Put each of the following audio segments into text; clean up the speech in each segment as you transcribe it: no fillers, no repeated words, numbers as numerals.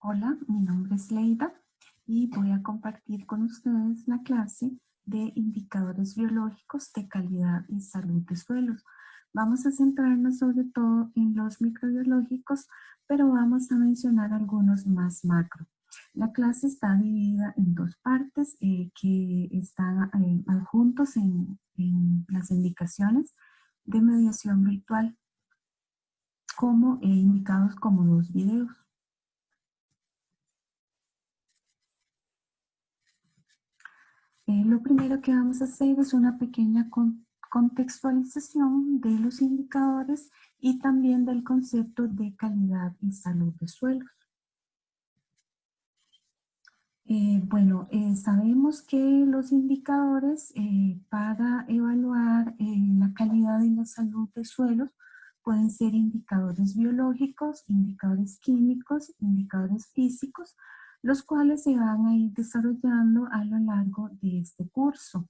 Hola, mi nombre es Leida y voy a compartir con ustedes la clase de indicadores biológicos de calidad y salud de suelos. Vamos a centrarnos sobre todo en los microbiológicos, pero vamos a mencionar algunos más macro. La clase está dividida en dos partes que están adjuntos en las indicaciones de mediación virtual, como indicados como dos videos. Lo primero que vamos a hacer es una pequeña contextualización de los indicadores y también del concepto de calidad y salud de suelos. Sabemos que los indicadores para evaluar la calidad y la salud de suelos pueden ser indicadores biológicos, indicadores químicos, indicadores físicos, los cuales se van a ir desarrollando a lo largo de este curso.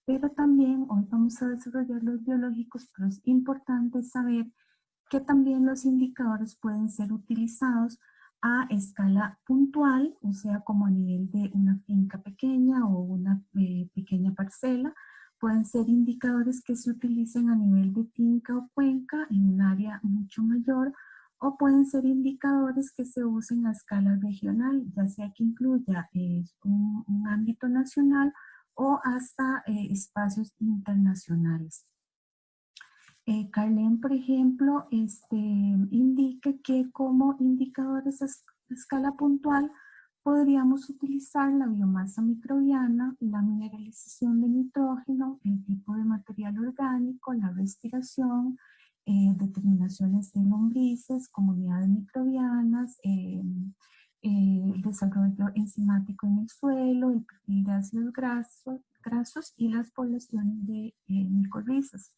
Pero también hoy vamos a desarrollar los biológicos, pero es importante saber que también los indicadores pueden ser utilizados a escala puntual, o sea, como a nivel de una finca pequeña o una pequeña parcela. Pueden ser indicadores que se utilicen a nivel de finca o cuenca en un área mucho mayor, o pueden ser indicadores que se usen a escala regional, ya sea que incluya un ámbito nacional o hasta espacios internacionales. Carlén, por ejemplo, indica que como indicadores a escala puntual podríamos utilizar la biomasa microbiana, la mineralización de nitrógeno, el tipo de material orgánico, la respiración, determinaciones de lombrices, comunidades microbianas, el desarrollo enzimático en el suelo, el perfil de ácidos grasos y las poblaciones de micorrizas.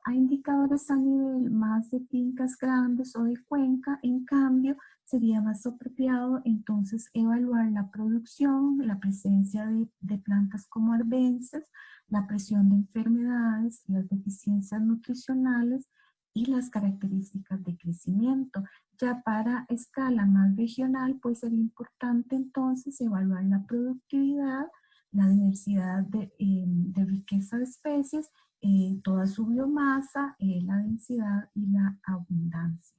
Hay indicadores a nivel más de fincas grandes o de cuenca, en cambio, sería más apropiado entonces evaluar la producción, la presencia de plantas como arbences, la presión de enfermedades, las deficiencias nutricionales y las características de crecimiento. Ya para escala más regional, pues sería importante entonces evaluar la productividad, la diversidad de riqueza de especies, toda su biomasa, la densidad y la abundancia.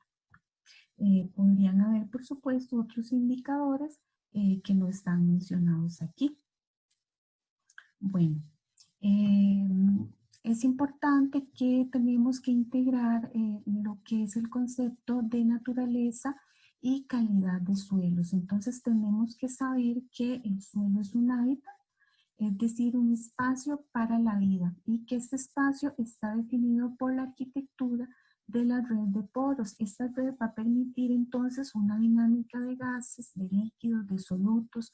Podrían haber, por supuesto, otros indicadores que no están mencionados aquí. Bueno, eh, es importante que tenemos que integrar lo que es el concepto de naturaleza y calidad de suelos. Entonces tenemos que saber que el suelo es un hábitat, es decir, un espacio para la vida, y que este espacio está definido por la arquitectura de la red de poros. Esta red va a permitir entonces una dinámica de gases, de líquidos, de solutos,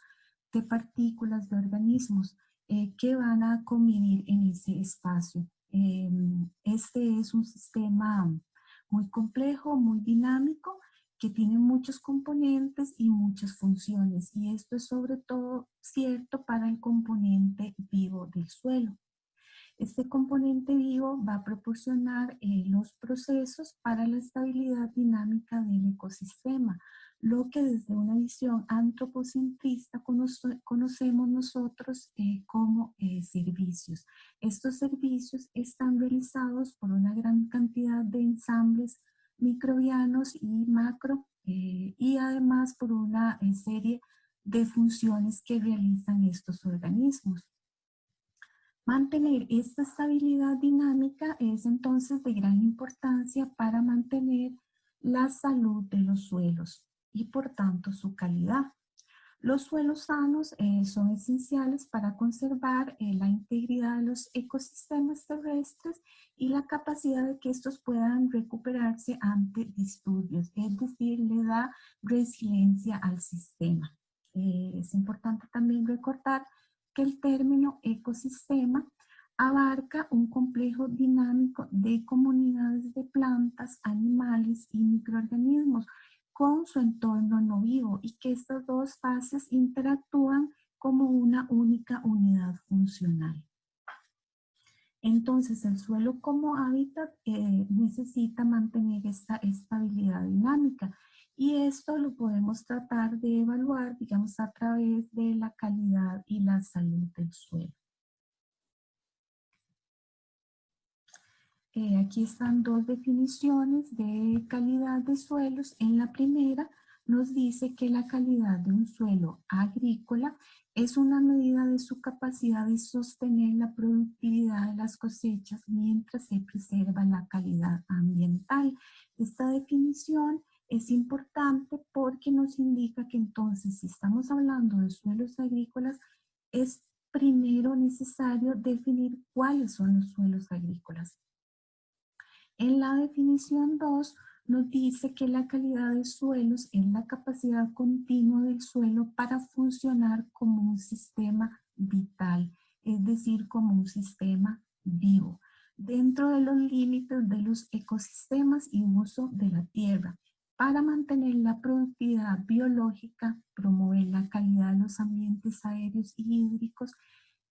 de partículas, de organismos que van a convivir en ese espacio. Este es un sistema muy complejo, muy dinámico, que tiene muchos componentes y muchas funciones, y esto es sobre todo cierto para el componente vivo del suelo. Este componente vivo va a proporcionar los procesos para la estabilidad dinámica del ecosistema, lo que desde una visión antropocentrista conocemos nosotros como servicios. Estos servicios están realizados por una gran cantidad de ensambles microbianos y macro, y además por una serie de funciones que realizan estos organismos. Mantener esta estabilidad dinámica es entonces de gran importancia para mantener la salud de los suelos y por tanto su calidad. Los suelos sanos son esenciales para conservar la integridad de los ecosistemas terrestres y la capacidad de que estos puedan recuperarse ante disturbios, es decir, le da resiliencia al sistema. Es importante también recordar que el término ecosistema abarca un complejo dinámico de comunidades de plantas, animales y microorganismos con su entorno no vivo, y que estas dos fases interactúan como una única unidad funcional. Entonces, el suelo como hábitat necesita mantener esta estabilidad dinámica, Y esto lo podemos tratar de evaluar, digamos, a través de la calidad y la salud del suelo. Aquí están dos definiciones de calidad de suelos. En la primera nos dice que la calidad de un suelo agrícola es una medida de su capacidad de sostener la productividad de las cosechas mientras se preserva la calidad ambiental. Esta definición es importante porque nos indica que entonces, si estamos hablando de suelos agrícolas, es primero necesario definir cuáles son los suelos agrícolas. En la definición 2 nos dice que la calidad de suelos es la capacidad continua del suelo para funcionar como un sistema vital, es decir, como un sistema vivo, dentro de los límites de los ecosistemas y uso de la tierra, para mantener la productividad biológica, promover la calidad de los ambientes aéreos y hídricos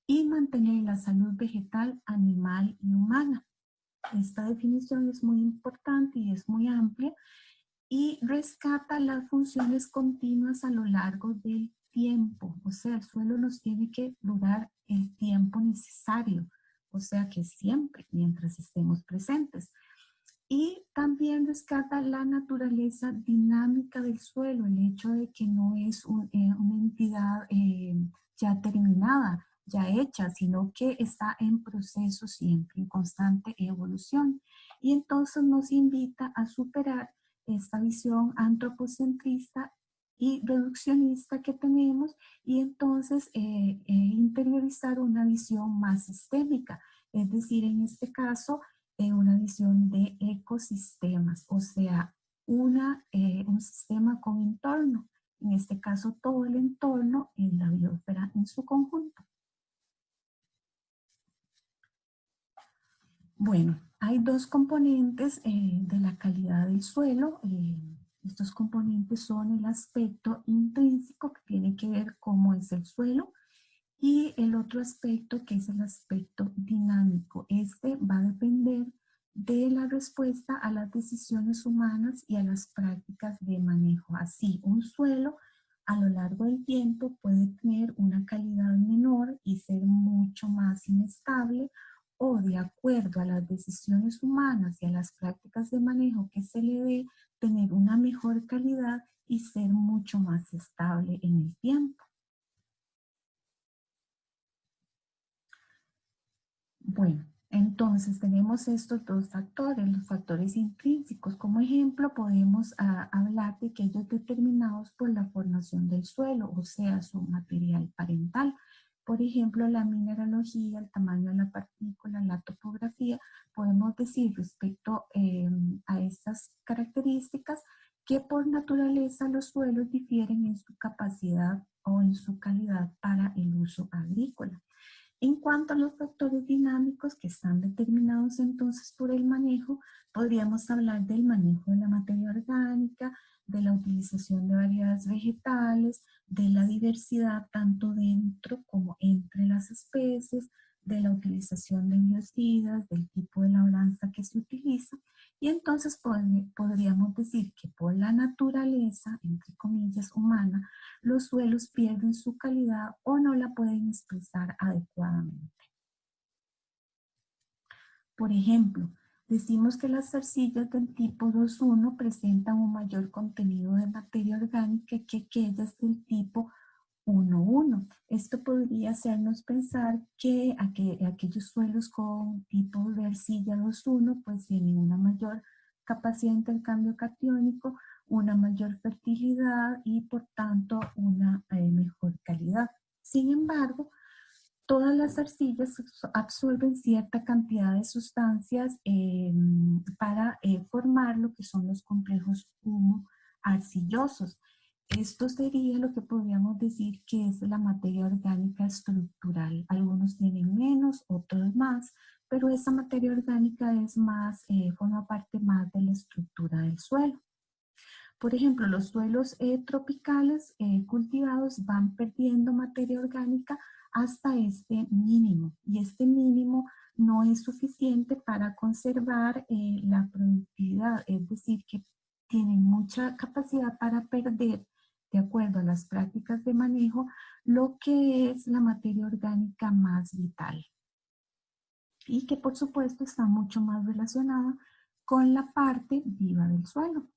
y mantener la salud vegetal, animal y humana. Esta definición es muy importante y es muy amplia y rescata las funciones continuas a lo largo del tiempo. O sea, el suelo nos tiene que durar el tiempo necesario, o sea que siempre, mientras estemos presentes. Y también rescata la naturaleza dinámica del suelo, el hecho de que no es una entidad ya terminada, ya hecha, sino que está en proceso siempre, en constante evolución. Y entonces nos invita a superar esta visión antropocentrista y reduccionista que tenemos y entonces interiorizar una visión más sistémica, es decir, en este caso, una visión de ecosistemas, o sea, un sistema con entorno, en este caso todo el entorno en la biosfera en su conjunto. Bueno, hay dos componentes de la calidad del suelo. Estos componentes son el aspecto intrínseco, que tiene que ver cómo es el suelo, y el otro aspecto, que es el aspecto dinámico. Este va a depender de la respuesta a las decisiones humanas y a las prácticas de manejo. Así, un suelo a lo largo del tiempo puede tener una calidad menor y ser mucho más inestable, o de acuerdo a las decisiones humanas y a las prácticas de manejo que se le dé, tener una mejor calidad y ser mucho más estable en el tiempo. Bueno, entonces tenemos estos dos factores, los factores intrínsecos. Como ejemplo, podemos hablar de aquellos determinados por la formación del suelo, o sea, su material parental. Por ejemplo, la mineralogía, el tamaño de la partícula, la topografía. Podemos decir respecto a estas características que por naturaleza los suelos difieren en su capacidad o en su calidad para el uso agrícola. En cuanto a los factores dinámicos que están determinados entonces por el manejo, podríamos hablar del manejo de la materia orgánica, de la utilización de variedades vegetales, de la diversidad tanto dentro como entre las especies, de la utilización de biocidas, del tipo de labranza que se utiliza. Y entonces podríamos decir que por la naturaleza, entre comillas, humana, los suelos pierden su calidad o no la pueden expresar adecuadamente. Por ejemplo, decimos que las arcillas del tipo 2.1 presentan un mayor contenido de materia orgánica que aquellas del tipo 1.1. Esto podría hacernos pensar que aquellos suelos con tipo de arcilla 2.1 pues tienen una mayor capacidad de intercambio catiónico, una mayor fertilidad y por tanto una mejor calidad. Sin embargo, todas las arcillas absorben cierta cantidad de sustancias para formar lo que son los complejos humo-arcillosos. Esto sería lo que podríamos decir que es la materia orgánica estructural. Algunos tienen menos, otros más, pero esa materia orgánica es más, forma parte más de la estructura del suelo. Por ejemplo, los suelos tropicales cultivados van perdiendo materia orgánica hasta este mínimo, y este mínimo no es suficiente para conservar la productividad, es decir, que tienen mucha capacidad para perder, de acuerdo a las prácticas de manejo, lo que es la materia orgánica más vital. Y que por supuesto está mucho más relacionada con la parte viva del suelo.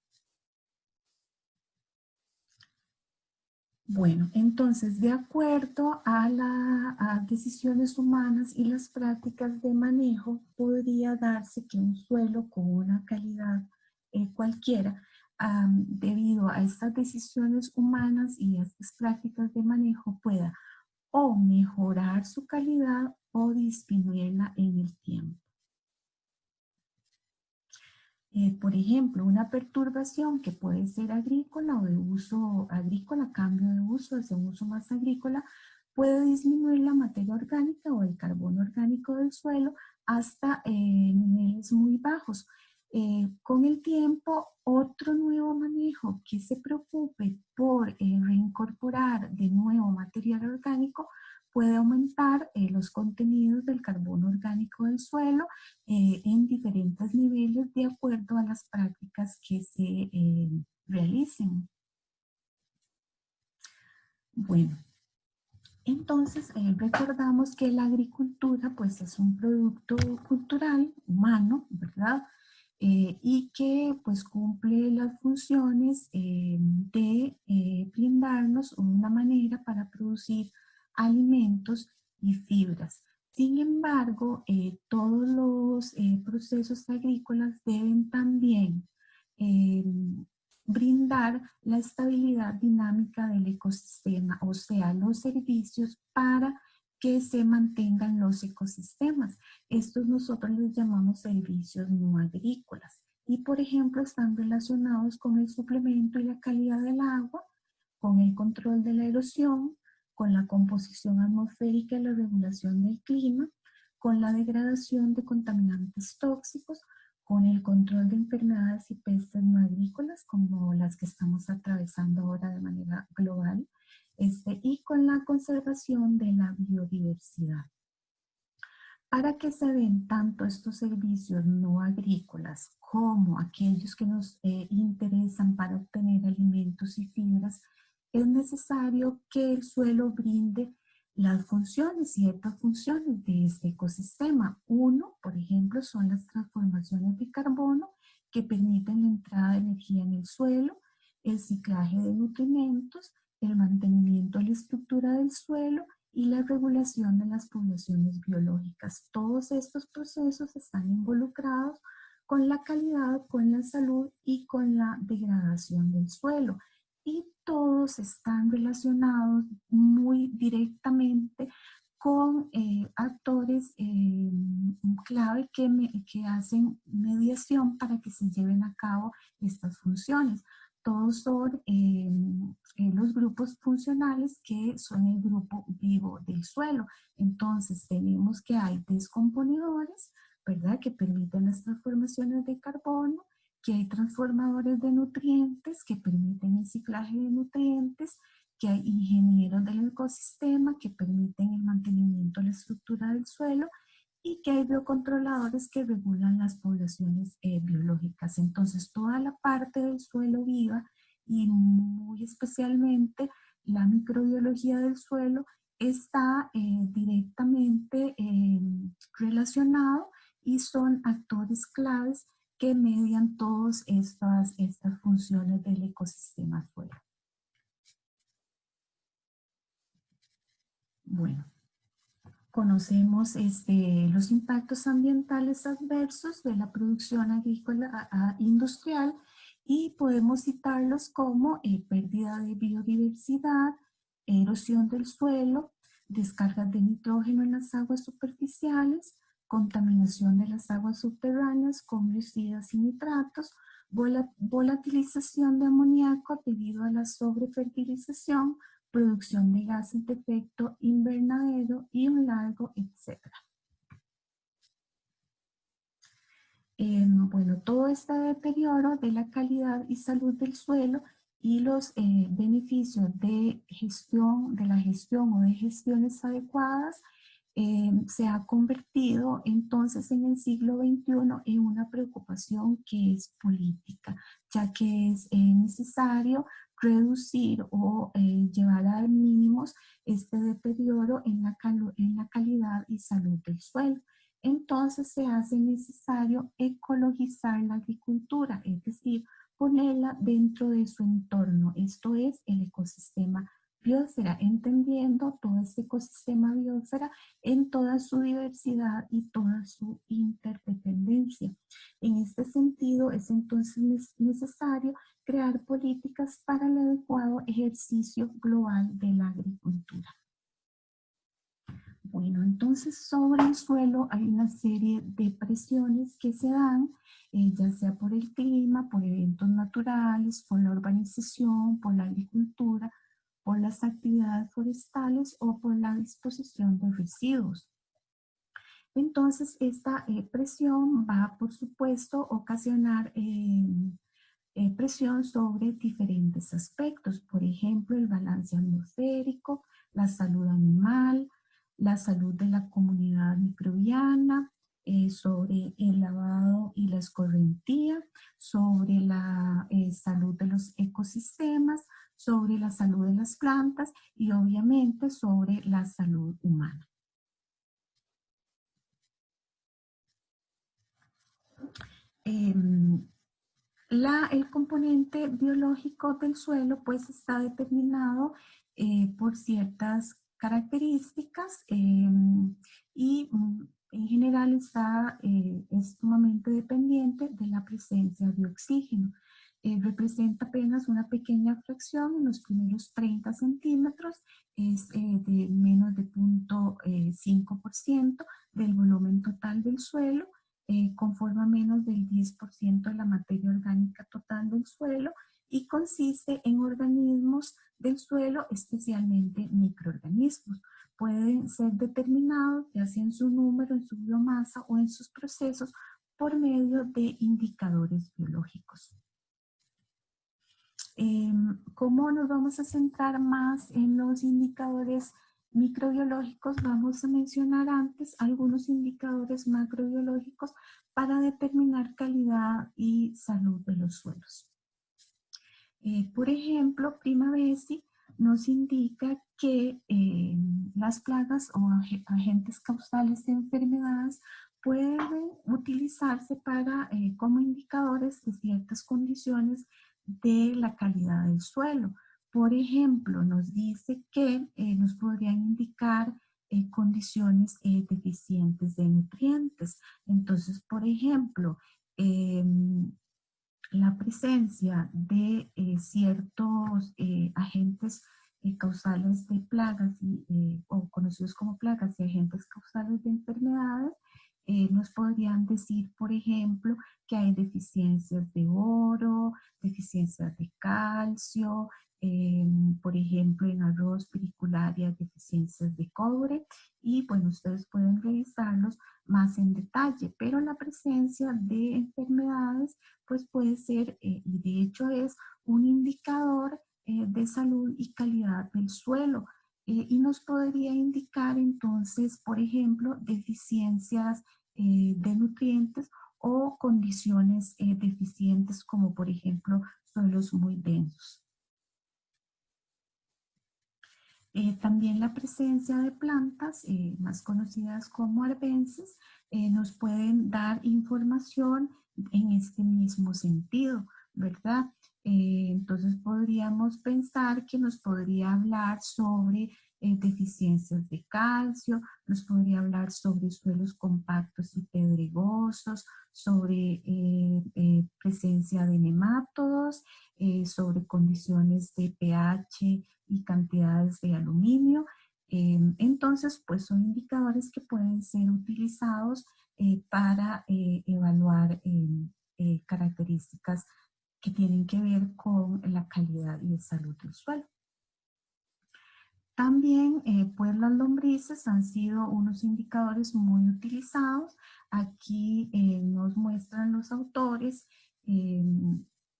Bueno, entonces, de acuerdo a las decisiones humanas y las prácticas de manejo, podría darse que un suelo con una calidad cualquiera, debido a estas decisiones humanas y a estas prácticas de manejo, pueda o mejorar su calidad o disminuirla en el tiempo. Por ejemplo, una perturbación que puede ser agrícola o de uso agrícola, cambio de uso hacia un uso más agrícola, puede disminuir la materia orgánica o el carbono orgánico del suelo hasta niveles muy bajos. Con el tiempo, otro nuevo manejo que se preocupe por reincorporar de nuevo material orgánico puede aumentar los contenidos del carbono orgánico del suelo en diferentes niveles de acuerdo a las prácticas que se realicen. Bueno, entonces recordamos que la agricultura pues es un producto cultural, humano, ¿verdad? Y que pues cumple las funciones de brindarnos una manera para producir alimentos y fibras. Sin embargo, todos los procesos agrícolas deben también eh, brindar la estabilidad dinámica del ecosistema, o sea, los servicios para que se mantengan los ecosistemas. Estos nosotros les llamamos servicios no agrícolas y, por ejemplo, están relacionados con el suplemento y la calidad del agua, con el control de la erosión, con la composición atmosférica y la regulación del clima, con la degradación de contaminantes tóxicos, con el control de enfermedades y pestes no agrícolas, como las que estamos atravesando ahora de manera global, y con la conservación de la biodiversidad. Para que se den tanto estos servicios no agrícolas como aquellos que nos interesan para obtener alimentos y fibras, es necesario que el suelo brinde las funciones, ciertas funciones de este ecosistema. Uno, por ejemplo, son las transformaciones de carbono que permiten la entrada de energía en el suelo, el ciclaje de nutrimentos, el mantenimiento de la estructura del suelo y la regulación de las poblaciones biológicas. Todos estos procesos están involucrados con la calidad, con la salud y con la degradación del suelo. Y todos están relacionados muy directamente con actores clave que hacen mediación para que se lleven a cabo estas funciones. Todos son los grupos funcionales que son el grupo vivo del suelo. Entonces tenemos que hay descomponedores, ¿verdad? Que permiten las transformaciones de carbono, que hay transformadores de nutrientes que permiten el ciclaje de nutrientes, que hay ingenieros del ecosistema que permiten el mantenimiento de la estructura del suelo y que hay biocontroladores que regulan las poblaciones biológicas. Entonces, toda la parte del suelo viva y muy especialmente la microbiología del suelo está directamente relacionado y son actores claves que median todas estas funciones del ecosistema suelo. Bueno, conocemos los impactos ambientales adversos de la producción agrícola industrial y podemos citarlos como pérdida de biodiversidad, erosión del suelo, descargas de nitrógeno en las aguas superficiales, contaminación de las aguas subterráneas con biocidas y nitratos, volatilización de amoníaco debido a la sobrefertilización, producción de gases de efecto invernadero y un largo etcétera. Bueno, todo este deterioro de la calidad y salud del suelo y los beneficios de gestión, de la gestión o de gestiones adecuadas se ha convertido entonces en el siglo XXI en una preocupación que es política, ya que es necesario reducir o llevar a mínimos este deterioro en la calidad y salud del suelo. Entonces se hace necesario ecologizar la agricultura, es decir, ponerla dentro de su entorno, esto es el ecosistema biosfera, entendiendo todo este ecosistema biosfera en toda su diversidad y toda su interdependencia. En este sentido, es entonces necesario crear políticas para el adecuado ejercicio global de la agricultura. Bueno, entonces sobre el suelo hay una serie de presiones que se dan, ya sea por el clima, por eventos naturales, por la urbanización, por la agricultura, por las actividades forestales o por la disposición de residuos. Entonces, esta presión va, por supuesto, a ocasionar presión sobre diferentes aspectos, por ejemplo, el balance atmosférico, la salud animal, la salud de la comunidad microbiana, sobre el lavado y la escorrentía, sobre la salud de los ecosistemas, sobre la salud de las plantas y obviamente sobre la salud humana. El componente biológico del suelo pues está determinado por ciertas características y en general es sumamente dependiente de la presencia de oxígeno. Representa apenas una pequeña fracción en los primeros 30 centímetros, es de menos de 0.5% del volumen total del suelo, conforma menos del 10% de la materia orgánica total del suelo y consiste en organismos del suelo, especialmente microorganismos. Pueden ser determinados, ya sea en su número, en su biomasa o en sus procesos, por medio de indicadores biológicos. ¿Cómo nos vamos a centrar más en los indicadores microbiológicos? Vamos a mencionar antes algunos indicadores macrobiológicos para determinar calidad y salud de los suelos. Por ejemplo, Primavesi nos indica que las plagas o agentes causales de enfermedades pueden utilizarse como indicadores de ciertas condiciones de la calidad del suelo. Por ejemplo, nos dice que nos podrían indicar condiciones deficientes de nutrientes. Entonces, por ejemplo, la presencia de ciertos agentes causales de plagas o conocidos como plagas y agentes causales de enfermedades nos podrían decir, por ejemplo, que hay deficiencias de oro, deficiencias de calcio, por ejemplo, en arroz piricularia, deficiencias de cobre, y bueno, ustedes pueden revisarlos más en detalle, pero la presencia de enfermedades pues puede ser, y de hecho es un indicador de salud y calidad del suelo, y nos podría indicar entonces, por ejemplo, deficiencias de nutrientes o condiciones deficientes como por ejemplo suelos muy densos. También la presencia de plantas, más conocidas como arbences, nos pueden dar información en este mismo sentido, ¿verdad? Entonces podríamos pensar que nos podría hablar sobre deficiencias de calcio, nos podría hablar sobre suelos compactos y pedregosos, sobre presencia de nemátodos, sobre condiciones de pH y cantidades de aluminio. Entonces, pues son indicadores que pueden ser utilizados para evaluar características que tienen que ver con la calidad y la salud del suelo. También, pues las lombrices han sido unos indicadores muy utilizados. Aquí nos muestran los autores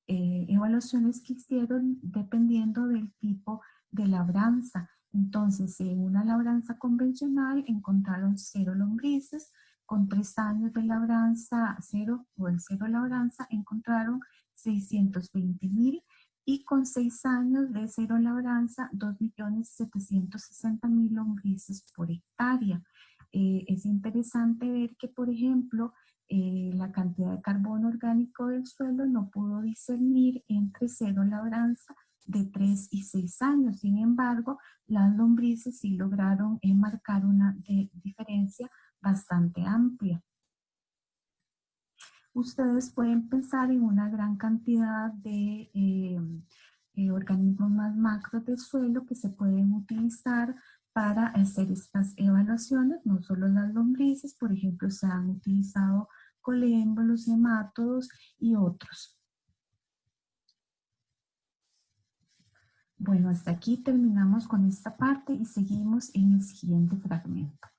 evaluaciones que hicieron dependiendo del tipo de labranza. Entonces, en una labranza convencional encontraron 0 lombrices, con 3 años de labranza cero o en cero labranza encontraron 620.000 y con 6 años de cero labranza 2.760.000 lombrices por hectárea. Es interesante ver que, por ejemplo, la cantidad de carbono orgánico del suelo no pudo discernir entre cero labranza de 3 y 6 años. Sin embargo, las lombrices sí lograron marcar una diferencia bastante amplia. Ustedes pueden pensar en una gran cantidad de organismos más macros del suelo que se pueden utilizar para hacer estas evaluaciones, no solo las lombrices, por ejemplo, se han utilizado colémbolos, nemátodos y otros. Bueno, hasta aquí terminamos con esta parte y seguimos en el siguiente fragmento.